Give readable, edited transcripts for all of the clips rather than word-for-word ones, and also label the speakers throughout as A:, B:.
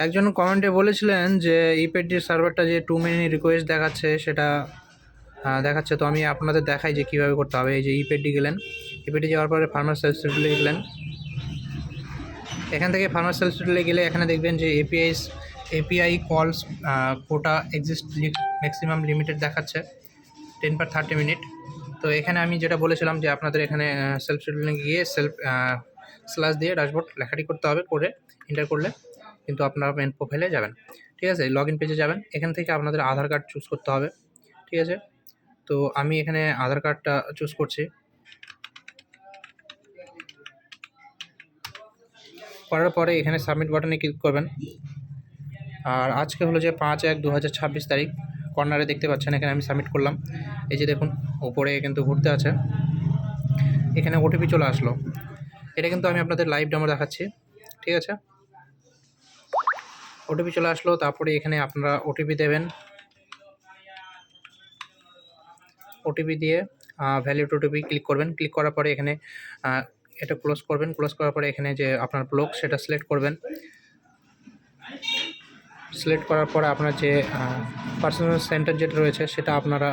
A: একজন কমেন্টে বলেছিলেন যে ইপেডির সার্ভারটা যে টু মেনি রিকোয়েস্ট দেখাচ্ছে সেটা দেখাচ্ছে। তো আমি আপনাদের দেখাই যে কীভাবে করতে হবে। এই যে ইপেডি গেলেন, ইপেডি যাওয়ার পরে ফার্মার সেলফ টিউটোরিয়ালে গেলেন। এখান থেকে ফার্মার সেলফ টিউটোরিয়ালে গেলে এখানে দেখবেন যে এপিআই কলস কোটা এক্সিস্ট ম্যাক্সিমাম লিমিটেড দেখাচ্ছে 10/30 মিনিট। তো এখানে আমি যেটা বলেছিলাম যে আপনাদের এখানে সেলফ টিউটোরিয়ালে গিয়ে স্ল্যাশ দিয়ে ড্যাশবোর্ড লেখাটি করতে হবে, করে এন্টার করলে কিন্তু আপনারা মেন প্রোফাইলে যাবেন। ঠিক আছে, লগ ইন পেজে যাবেন। এখান থেকে আপনাদের আধার কার্ড চুজ করতে হবে। ঠিক আছে, তো আমি এখানে আধার কার্ডটা চুজ করছি। করার পরে এখানে সাবমিট বাটনে ক্লিক করবেন। আর আজকে হলো যে 5/1/2026 তারিখ। কর্নারে দেখতে পাচ্ছেন এখানে আমি সাবমিট করলাম। এই যে দেখুন উপরে কিন্তু ঘুরতে আছে, এখানে ওটিপি চলে আসলো। এটা কিন্তু আমি আপনাদের লাইভ ডেমো দেখাচ্ছি। ঠিক আছে, ওটিপি চলে আসলো। তারপরে এখানে আপনারা ওটিপি দেবেন। ওটিপি দিয়ে ভ্যালিড ওটিপি ক্লিক করবেন। ক্লিক করার পরে এখানে এটা ক্লোজ করবেন। ক্লোজ করার পরে এখানে যে আপনার ব্লক সেটা সিলেক্ট করবেন। সিলেক্ট করার পরে আপনার যে পার্সোনাল সেন্টার যেটা রয়েছে সেটা আপনারা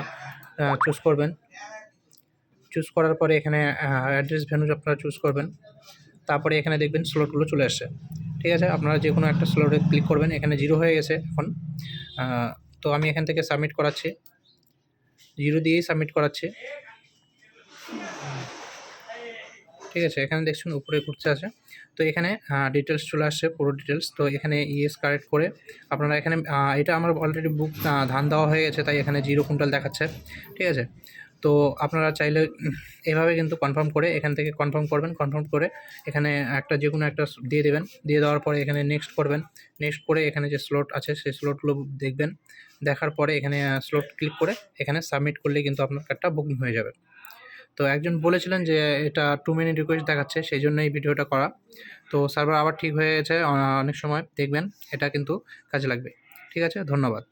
A: চুজ করবেন। চুজ করার পরে এখানে অ্যাড্রেস ভেন্যু আপনারা চুজ করবেন। তারপরে এখানে দেখবেন স্লটগুলো চলে আসছে। ঠিক আছে, আপনারা যে কোনো একটা স্লটে ক্লিক করবেন। এখানে 0 হয়ে গেছে এখন। তো আমি এখান থেকে সাবমিট করাচ্ছি, 0 দিয়েই সাবমিট করাচ্ছি। ঠিক আছে, এখানে দেখছেন উপরে ঘুরতে আছে। তো এখানে ডিটেলস চলে আসছে, পুরো ডিটেলস। তো এখানে ইয়েস কারেক্ট করে আপনারা এখানে এটা আমার অলরেডি বুক ধান দেওয়া হয়ে গেছে, তাই এখানে 0 কুইন্টাল দেখাচ্ছে। ঠিক আছে, তো আপনারা চাইলে এভাবে কিন্তু কনফার্ম করে এখান থেকে কনফার্ম করবেন। কনফার্ম করে এখানে একটা যে কোনো একটা দিয়ে দেবেন। দিয়ে দেওয়ার পরে এখানে নেক্সট করবেন। নেক্সট করে এখানে যে স্লট আছে সেই স্লটগুলো দেখবেন। দেখার পরে এখানে স্লট ক্লিক করে এখানে সাবমিট করলে কিন্তু আপনার কার্ডটা বুকিং হয়ে যাবে। তো একজন বলেছিলেন যে এটা টু মিনিট রিকোয়েস্ট দেখাচ্ছে, সেই জন্য এই ভিডিওটা করা। তো সার্ভার আবার ঠিক হয়ে গেছে, অনেক সময় দেখবেন, এটা কিন্তু কাজে লাগবে। ঠিক আছে, ধন্যবাদ।